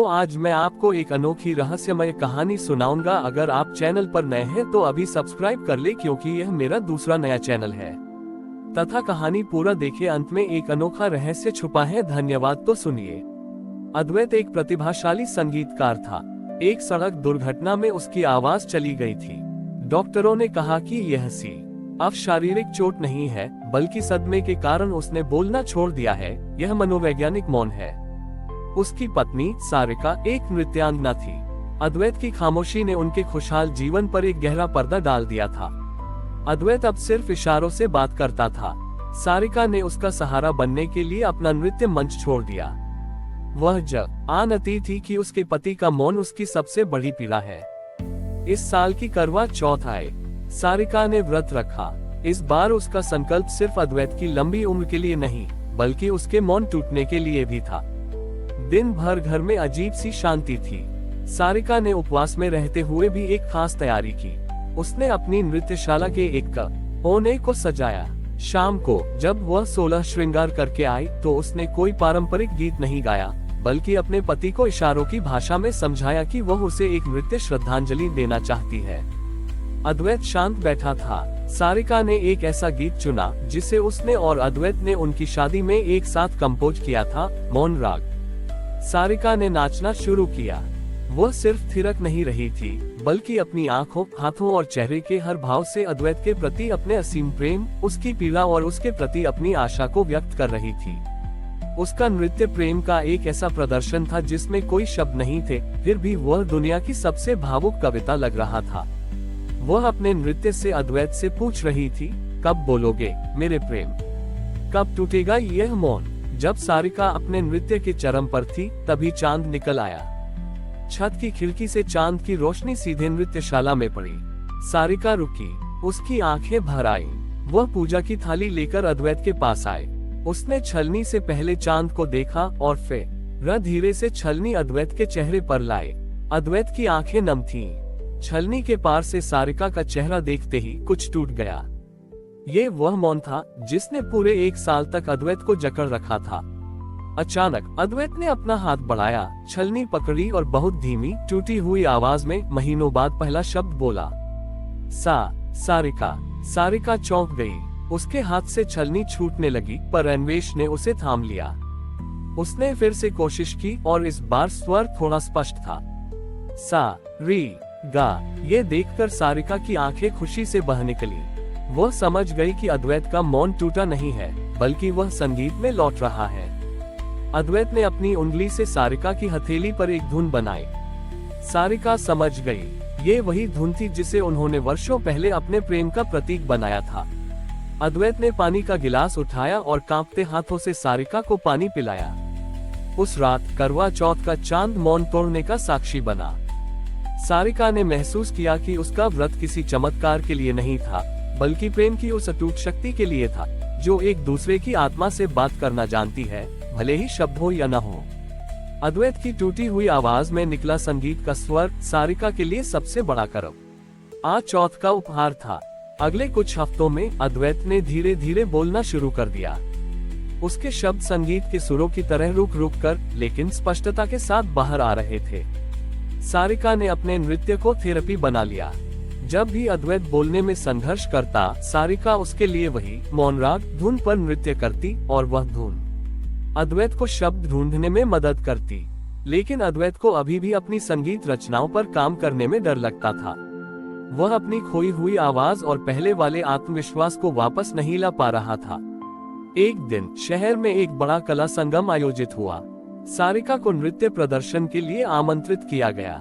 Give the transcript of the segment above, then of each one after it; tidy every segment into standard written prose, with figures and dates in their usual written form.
तो आज मैं आपको एक अनोखी रहस्यमय कहानी सुनाऊंगा। अगर आप चैनल पर नए हैं तो अभी सब्सक्राइब कर ले, क्योंकि यह मेरा दूसरा नया चैनल है। तथा कहानी पूरा देखे, अंत में एक अनोखा रहस्य छुपा है। धन्यवाद। तो सुनिए। अद्वैत एक प्रतिभाशाली संगीतकार था। एक सड़क दुर्घटना में उसकी आवाज चली गई थी। डॉक्टरों ने कहा कि यह अब शारीरिक चोट नहीं है, बल्कि सदमे के कारण उसने बोलना छोड़ दिया है। यह मनोवैज्ञानिक मौन है। उसकी पत्नी सारिका एक नृत्यांगना थी। अद्वैत की खामोशी ने उनके खुशहाल जीवन पर एक गहरा पर्दा डाल दिया था। अद्वैत अब सिर्फ इशारों से बात करता था। सारिका ने उसका सहारा बनने के लिए अपना नृत्य मंच छोड़ दिया। वह जानती थी कि उसके पति का मौन उसकी सबसे बड़ी पीड़ा है। इस साल की करवा चौथ आए। सारिका ने व्रत रखा। इस बार उसका संकल्प सिर्फ अद्वैत की लंबी उम्र के लिए नहीं, बल्कि उसके मौन टूटने के लिए भी था। दिन भर घर में अजीब सी शांति थी। सारिका ने उपवास में रहते हुए भी एक खास तैयारी की। उसने अपनी नृत्यशाला के एक कोने को सजाया। शाम को जब वह 16 श्रृंगार करके आई तो उसने कोई पारंपरिक गीत नहीं गाया, बल्कि अपने पति को इशारों की भाषा में समझाया कि वह उसे एक नृत्य श्रद्धांजलि देना चाहती है। अद्वैत शांत बैठा था। सारिका ने एक ऐसा गीत चुना जिसे उसने और अद्वैत ने उनकी शादी में एक साथ कंपोज किया था, मौन राग। सारिका ने नाचना शुरू किया। वह सिर्फ थिरक नहीं रही थी, बल्कि अपनी आंखों, हाथों और चेहरे के हर भाव से अद्वैत के प्रति अपने असीम प्रेम, उसकी पीड़ा और उसके प्रति अपनी आशा को व्यक्त कर रही थी। उसका नृत्य प्रेम का एक ऐसा प्रदर्शन था जिसमें कोई शब्द नहीं थे, फिर भी वह दुनिया की सबसे भावुक कविता लग रहा था। वह अपने नृत्य से अद्वैत से पूछ रही थी, कब बोलोगे मेरे प्रेम, कब टूटेगा यह मौन। जब सारिका अपने नृत्य के चरम पर थी, तभी चांद निकल आया। छत की खिड़की से चांद की रोशनी सीधे नृत्यशाला में पड़ी। सारिका रुकी। उसकी आंखें भर आईं। वह पूजा की थाली लेकर अद्वैत के पास आए। उसने छलनी से पहले चांद को देखा और फिर धीरे से छलनी अद्वैत के चेहरे पर लाए। अद्वैत की आंखें नम थीं। छलनी के पार से सारिका का चेहरा देखते ही कुछ टूट गया। ये वह मौन था जिसने पूरे एक साल तक अद्वैत को जकड़ रखा था। अचानक अद्वैत ने अपना हाथ बढ़ाया, छलनी पकड़ी और बहुत धीमी, टूटी हुई आवाज में महीनों बाद पहला शब्द बोला, सारिका। सारिका चौंक गई। उसके हाथ से छलनी छूटने लगी, पर अन्वेष ने उसे थाम लिया। उसने फिर से कोशिश की और इस बार स्वर थोड़ा स्पष्ट था, सा री गा। ये देखकर सारिका की आंखें खुशी से बह निकली। वह समझ गई कि अद्वैत का मौन टूटा नहीं है, बल्कि वह संगीत में लौट रहा है। अद्वैत ने अपनी उंगली से सारिका की हथेली पर एक धुन बनाई। सारिका समझ गई, ये वही धुन थी जिसे उन्होंने वर्षों पहले अपने प्रेम का प्रतीक बनाया था। अद्वैत ने पानी का गिलास उठाया और कांपते हाथों से सारिका को पानी पिलाया। उस रात करवा चौथ का चांद मौन तोड़ने का साक्षी बना। सारिका ने महसूस किया कि उसका व्रत किसी चमत्कार के लिए नहीं था, बल्कि प्रेम की उस अटूट शक्ति के लिए था, जो एक दूसरे की आत्मा से बात करना जानती है, भले ही शब्द हो या न हो। अद्वैत की टूटी हुई आवाज में निकला संगीत का स्वर सारिका के लिए सबसे बड़ा करव आज चौथ का उपहार था। अगले कुछ हफ्तों में अद्वैत ने धीरे धीरे बोलना शुरू कर दिया। उसके शब्द संगीत के सुरों की तरह रुक रुक कर, लेकिन स्पष्टता के साथ बाहर आ रहे थे। सारिका ने अपने नृत्य को थेरेपी बना लिया। जब भी अद्वैत बोलने में संघर्ष करता, सारिका उसके लिए वही मौन राग धुन पर नृत्य करती और वह धुन अद्वैत को शब्द ढूंढने में मदद करती। लेकिन अद्वैत को अभी भी अपनी संगीत रचनाओं पर काम करने में डर लगता था। वह अपनी खोई हुई आवाज और पहले वाले आत्मविश्वास को वापस नहीं ला पा रहा था। एक दिन शहर में एक बड़ा कला संगम आयोजित हुआ। सारिका को नृत्य प्रदर्शन के लिए आमंत्रित किया गया।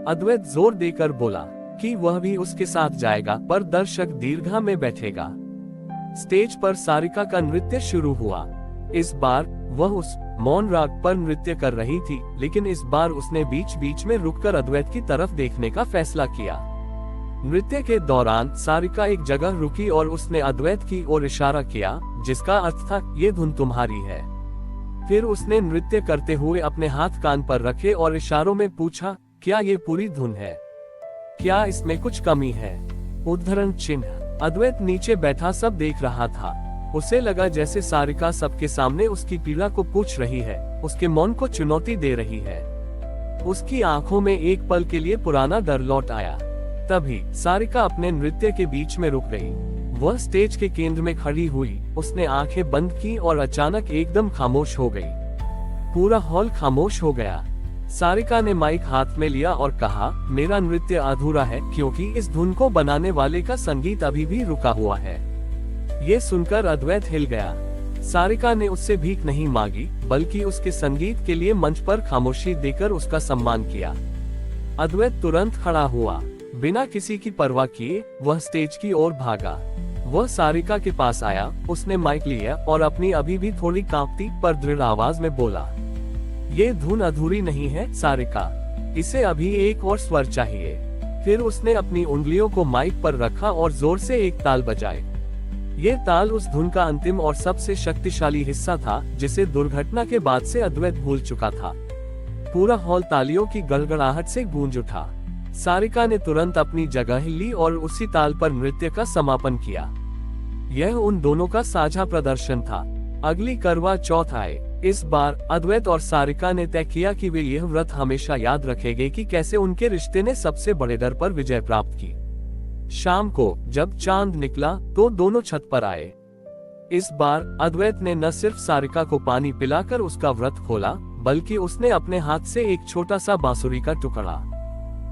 अद्वैत जोर देकर बोला कि वह भी उसके साथ जाएगा, पर दर्शक दीर्घा में बैठेगा। स्टेज पर सारिका का नृत्य शुरू हुआ। इस बार वह उस मौन राग पर नृत्य कर रही थी, लेकिन इस बार उसने बीच बीच में रुककर अद्वैत की तरफ देखने का फैसला किया। नृत्य के दौरान सारिका एक जगह रुकी और उसने अद्वैत की ओर इशारा किया, जिसका अर्थ था, ये धुन तुम्हारी है। फिर उसने नृत्य करते हुए अपने हाथ कान पर रखे और इशारों में पूछा, क्या ये पूरी धुन है? क्या इसमें कुछ कमी है? उद्धरण चिन्ह। अद्वैत नीचे बैठा सब देख रहा था। उसे लगा जैसे सारिका सबके सामने उसकी पीड़ा को पूछ रही है, उसके मौन को चुनौती दे रही है। उसकी आंखों में एक पल के लिए पुराना डर लौट आया। तभी सारिका अपने नृत्य के बीच में रुक गई। वह स्टेज के केंद्र में खड़ी हुई, उसने आंखें बंद की और अचानक एकदम खामोश हो गई। पूरा हॉल खामोश हो गया। सारिका ने माइक हाथ में लिया और कहा, मेरा नृत्य अधूरा है क्योंकि इस धुन को बनाने वाले का संगीत अभी भी रुका हुआ है। ये सुनकर अद्वैत हिल गया। सारिका ने उससे भीख नहीं मांगी, बल्कि उसके संगीत के लिए मंच पर खामोशी देकर उसका सम्मान किया। अद्वैत तुरंत खड़ा हुआ। बिना किसी की परवाह किए वह स्टेज की ओर भागा। वह सारिका के पास आया, उसने माइक लिया और अपनी अभी भी थोड़ी कांपती पर दृढ़ आवाज में बोला, ये धुन अधूरी नहीं है सारिका, इसे अभी एक और स्वर चाहिए। फिर उसने अपनी उंगलियों को माइक पर रखा और जोर से एक ताल बजाए। ये ताल उस धुन का अंतिम और सबसे शक्तिशाली हिस्सा था, जिसे दुर्घटना के बाद से अद्वैत भूल चुका था। पूरा हॉल तालियों की गड़गड़ाहट से गूंज उठा। सारिका ने तुरंत अपनी जगह ली और उसी ताल पर नृत्य का समापन किया। यह उन दोनों का साझा प्रदर्शन था। अगली करवा चौथ आए। इस बार अद्वैत और सारिका ने तय किया कि वे यह व्रत हमेशा याद रखेंगे कि कैसे उनके रिश्ते ने सबसे बड़े डर पर विजय प्राप्त की। शाम को जब चांद निकला तो दोनों छत पर आए। इस बार अद्वैत ने न सिर्फ सारिका को पानी पिलाकर उसका व्रत खोला, बल्कि उसने अपने हाथ से एक छोटा सा बांसुरी का टुकड़ा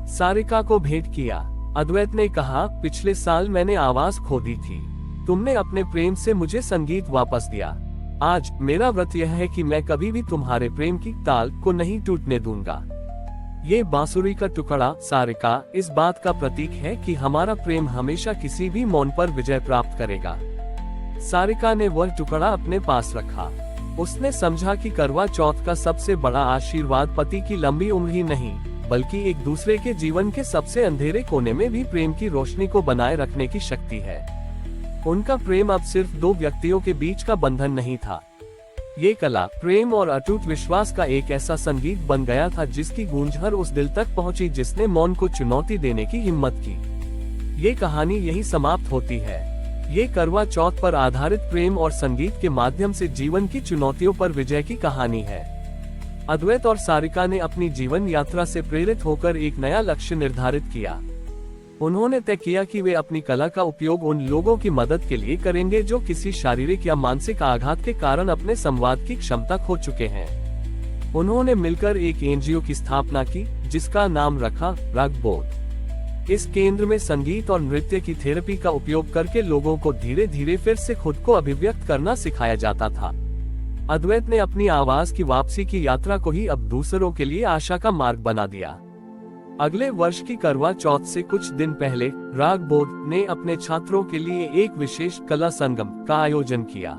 सारिका को भेंट किया। अद्वैत ने कहा, पिछले साल मैंने आवाज खो दी थी, तुमने अपने प्रेम से मुझे संगीत वापस दिया। आज मेरा व्रत यह है कि मैं कभी भी तुम्हारे प्रेम की ताल को नहीं टूटने दूंगा। ये बांसुरी का टुकड़ा सारिका इस बात का प्रतीक है कि हमारा प्रेम हमेशा किसी भी मौन पर विजय प्राप्त करेगा। सारिका ने वह टुकड़ा अपने पास रखा। उसने समझा कि करवा चौथ का सबसे बड़ा आशीर्वाद पति की लंबी उम्र ही नहीं, बल्कि एक दूसरे के जीवन के सबसे अंधेरे कोने में भी प्रेम की रोशनी को बनाए रखने की शक्ति है। उनका प्रेम अब सिर्फ दो व्यक्तियों के बीच का बंधन नहीं था। ये कला, प्रेम और अटूट विश्वास का एक ऐसा संगीत बन गया था जिसकी गूंज हर उस दिल तक पहुंची जिसने मौन को चुनौती देने की हिम्मत की। ये कहानी यही समाप्त होती है। ये करवा चौथ पर आधारित प्रेम और संगीत के माध्यम से जीवन की चुनौतियों पर विजय की कहानी है। अद्वैत और सारिका ने अपनी जीवन यात्रा से प्रेरित होकर एक नया लक्ष्य निर्धारित किया। उन्होंने तय किया कि वे अपनी कला का उपयोग उन लोगों की मदद के लिए करेंगे जो किसी शारीरिक या मानसिक आघात के कारण अपने संवाद की क्षमता खो चुके हैं। उन्होंने मिलकर एक एनजीओ की स्थापना की जिसका नाम रखा रागबोध। इस केंद्र में संगीत और नृत्य की थेरेपी का उपयोग करके लोगों को धीरे धीरे फिर से खुद को अभिव्यक्त करना सिखाया जाता था। अद्वैत ने अपनी आवाज की वापसी की यात्रा को ही अब दूसरों के लिए आशा का मार्ग बना दिया। अगले वर्ष की करवा चौथ से कुछ दिन पहले रागबोध ने अपने छात्रों के लिए एक विशेष कला संगम का आयोजन किया।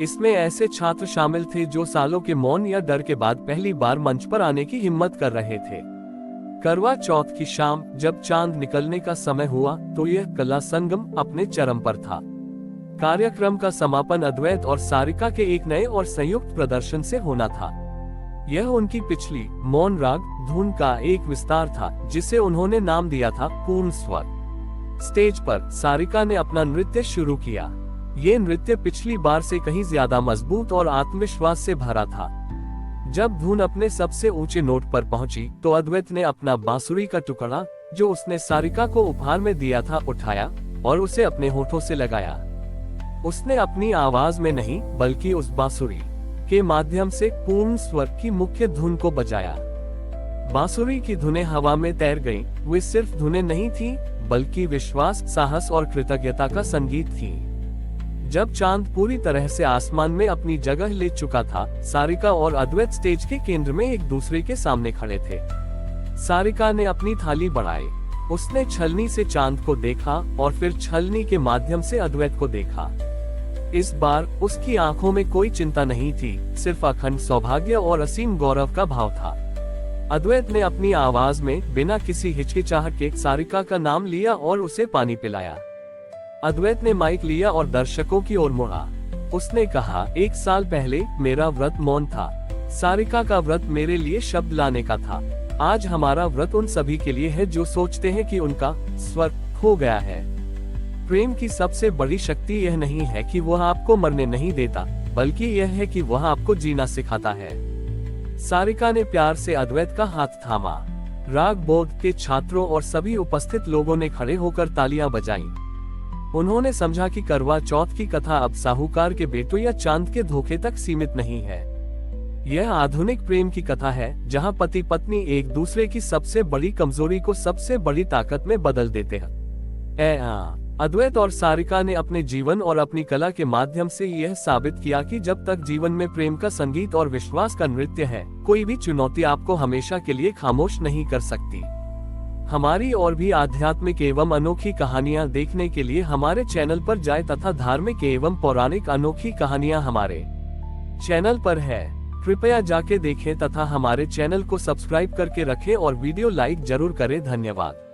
इसमें ऐसे छात्र शामिल थे जो सालों के मौन या डर के बाद पहली बार मंच पर आने की हिम्मत कर रहे थे। करवा चौथ की शाम जब चांद निकलने का समय हुआ तो यह कला संगम अपने चरम पर था। कार्यक्रम का समापन अद्वैत और सारिका के एक नए और संयुक्त प्रदर्शन से होना था। यह उनकी पिछली मौन राग धुन का एक विस्तार था जिसे उन्होंने नाम दिया था पूर्ण स्वर। स्टेज पर सारिका ने अपना नृत्य शुरू किया। ये नृत्य पिछली बार से कहीं ज्यादा मजबूत और आत्मविश्वास से भरा था। जब धुन अपने सबसे ऊंचे नोट पर पहुंची तो अद्वैत ने अपना बांसुरी का टुकड़ा जो उसने सारिका को उपहार में दिया था उठाया और उसे अपने होठों से लगाया। उसने अपनी आवाज में नहीं बल्कि उस बांसुरी के माध्यम से पूर्ण स्वर की मुख्य धुन को बजाया। बांसुरी की धुनें हवा में तैर गईं। वे सिर्फ धुनें नहीं थीं, बल्कि विश्वास, साहस और कृतज्ञता का संगीत थी। जब चांद पूरी तरह से आसमान में अपनी जगह ले चुका था, सारिका और अद्वैत स्टेज के केंद्र में एक दूसरे के सामने खड़े थे। सारिका ने अपनी थाली बढ़ाई। उसने छलनी से चांद को देखा और फिर छलनी के माध्यम से अद्वैत को देखा। इस बार उसकी आंखों में कोई चिंता नहीं थी, सिर्फ अखंड सौभाग्य और असीम गौरव का भाव था। अद्वैत ने अपनी आवाज में बिना किसी हिचकिचाहट के सारिका का नाम लिया और उसे पानी पिलाया। अद्वैत ने माइक लिया और दर्शकों की ओर मुड़ा। उसने कहा, 1 साल पहले मेरा व्रत मौन था। सारिका का व्रत मेरे लिए शब्द लाने का था। आज हमारा व्रत उन सभी के लिए है जो सोचते हैं कि उनका स्वर खो गया है। प्रेम की सबसे बड़ी शक्ति यह नहीं है कि वह आपको मरने नहीं देता, बल्कि यह है कि वह आपको जीना सिखाता है। सारिका ने प्यार से अद्वैत का हाथ थामा। राग बोध के छात्रों और सभी उपस्थित लोगों ने खड़े होकर तालियां बजाईं। उन्होंने समझा कि करवा चौथ की कथा अब साहूकार के बेटों या चांद के धोखे तक सीमित नहीं है। यह आधुनिक प्रेम की कथा है, जहां पति पत्नी एक दूसरे की सबसे बड़ी कमजोरी को सबसे बड़ी ताकत में बदल देते हैं। अद्वैत और सारिका ने अपने जीवन और अपनी कला के माध्यम से यह साबित किया कि जब तक जीवन में प्रेम का संगीत और विश्वास का नृत्य है, कोई भी चुनौती आपको हमेशा के लिए खामोश नहीं कर सकती। हमारी और भी आध्यात्मिक एवं अनोखी कहानियां देखने के लिए हमारे चैनल पर जाएं तथा धार्मिक एवं पौराणिक अनोखी कहानियां हमारे चैनल पर है। कृपया जाके देखें तथा हमारे चैनल को सब्सक्राइब करके रखें और वीडियो लाइक जरूर करें। धन्यवाद।